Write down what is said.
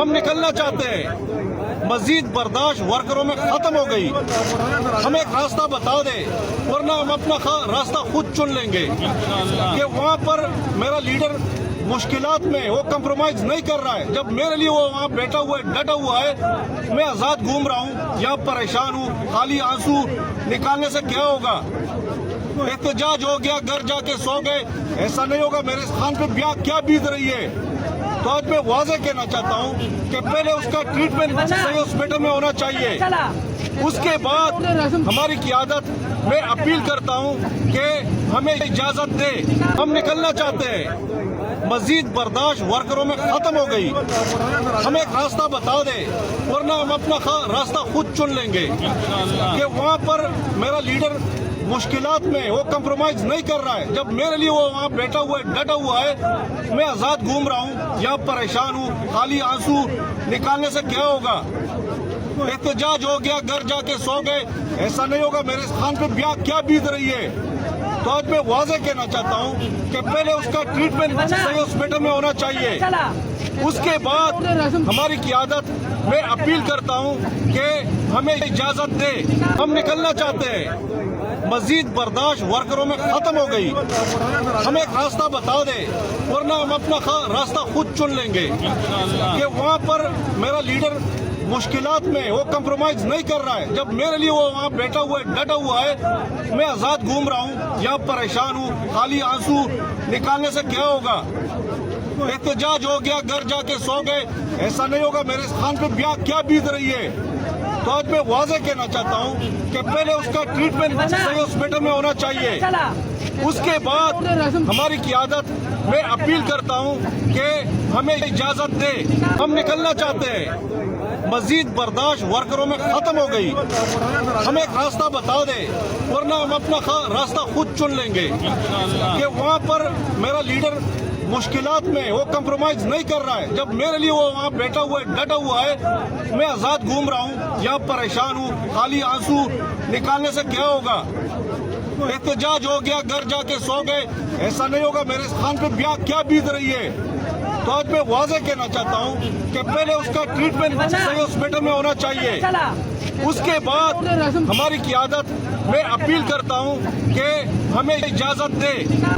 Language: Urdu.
ہم نکلنا چاہتے ہیں، مزید برداشت ورکروں میں ختم ہو گئی، ہمیں ایک راستہ بتا دے ورنہ ہم اپنا راستہ خود چن لیں گے کہ وہاں پر میرا لیڈر مشکلات میں وہ کمپرومائز نہیں کر رہا ہے، جب میرے لیے وہ وہاں بیٹھا ہوا ہے، ڈٹا ہوا ہے، میں آزاد گھوم رہا ہوں، یہاں پریشان ہوں، خالی آنسو نکالنے سے کیا ہوگا؟ احتجاج ہو گیا، گھر جا کے سو گئے، ایسا نہیں ہوگا۔ میرے خان پہ کیا بیت رہی ہے؟ تو آج میں واضح کہنا چاہتا ہوں کہ پہلے اس کا ٹریٹمنٹ صحیح ہاسپٹل میں ہونا چاہیے، اس کے بعد ہماری قیادت میں اپیل کرتا ہوں کہ ہمیں اجازت دے، ہم نکلنا چاہتے ہیں، مزید برداشت ورکروں میں ختم ہو گئی، ہمیں ایک راستہ بتا دے ورنہ ہم اپنا راستہ خود چن لیں گے کہ وہاں پر میرا لیڈر مشکلات میں وہ کمپرومائز نہیں کر رہا ہے، جب میرے لیے وہ وہاں بیٹھا ہوا ہے، ڈٹا ہوا ہے، میں آزاد گھوم رہا ہوں، یہاں پریشان ہوں، خالی آنسو نکالنے سے کیا ہوگا؟ احتجاج ہو گیا، گھر جا کے سو گئے، ایسا نہیں ہوگا۔ میرے خان پہ کیا بیت رہی ہے؟ تو آج میں واضح کہنا چاہتا ہوں کہ پہلے اس کا ٹریٹمنٹ صحیح ہاسپٹل میں ہونا چاہیے، اس کے بعد ہماری قیادت میں اپیل کرتا ہوں کہ ہمیں اجازت دے، ہم نکلنا چاہتے ہیں، مزید برداشت ورکروں میں ختم ہو گئی، ہمیں ایک راستہ بتا دے ورنہ ہم اپنا راستہ خود چن لیں گے کہ وہاں پر میرا لیڈر مشکلات میں وہ کمپرومائز نہیں کر رہا ہے، جب میرے لیے وہ وہاں بیٹھا ہوا ہے، ڈٹا ہوا ہے، میں آزاد گھوم رہا ہوں، یہاں پریشان ہوں، خالی آنسو نکالنے سے کیا ہوگا؟ احتجاج ہو گیا، گھر جا کے سو گئے، ایسا نہیں ہوگا۔ میرے خان پہ کیا بیت رہی ہے؟ تو آج میں واضح کہنا چاہتا ہوں کہ پہلے اس کا ٹریٹمنٹ صحیح ہاسپٹل میں ہونا چاہیے، اس کے بعد ہماری قیادت میں اپیل کرتا ہوں کہ ہمیں اجازت دے، ہم نکلنا چاہتے ہیں، مزید برداشت ورکروں میں ختم ہو گئی، ہمیں ایک راستہ بتا دے ورنہ ہم اپنا راستہ خود چن لیں گے کہ وہاں پر میرا لیڈر مشکلات میں وہ کمپرومائز نہیں کر رہا ہے، جب میرے لیے وہ وہاں بیٹھا ہوا ہے، ڈٹا ہوا ہے، میں آزاد گھوم رہا ہوں، یہاں پریشان ہوں، خالی آنسو نکالنے سے کیا ہوگا؟ احتجاج ہو گیا، گھر جا کے سو گئے، ایسا نہیں ہوگا۔ میرے خان پہ کیا بیت رہی ہے؟ تو آج میں واضح کہنا چاہتا ہوں کہ پہلے اس کا ٹریٹمنٹ صحیح ہاسپٹل میں ہونا چاہیے، اس کے بعد ہماری قیادت میں اپیل کرتا ہوں کہ ہمیں اجازت دے۔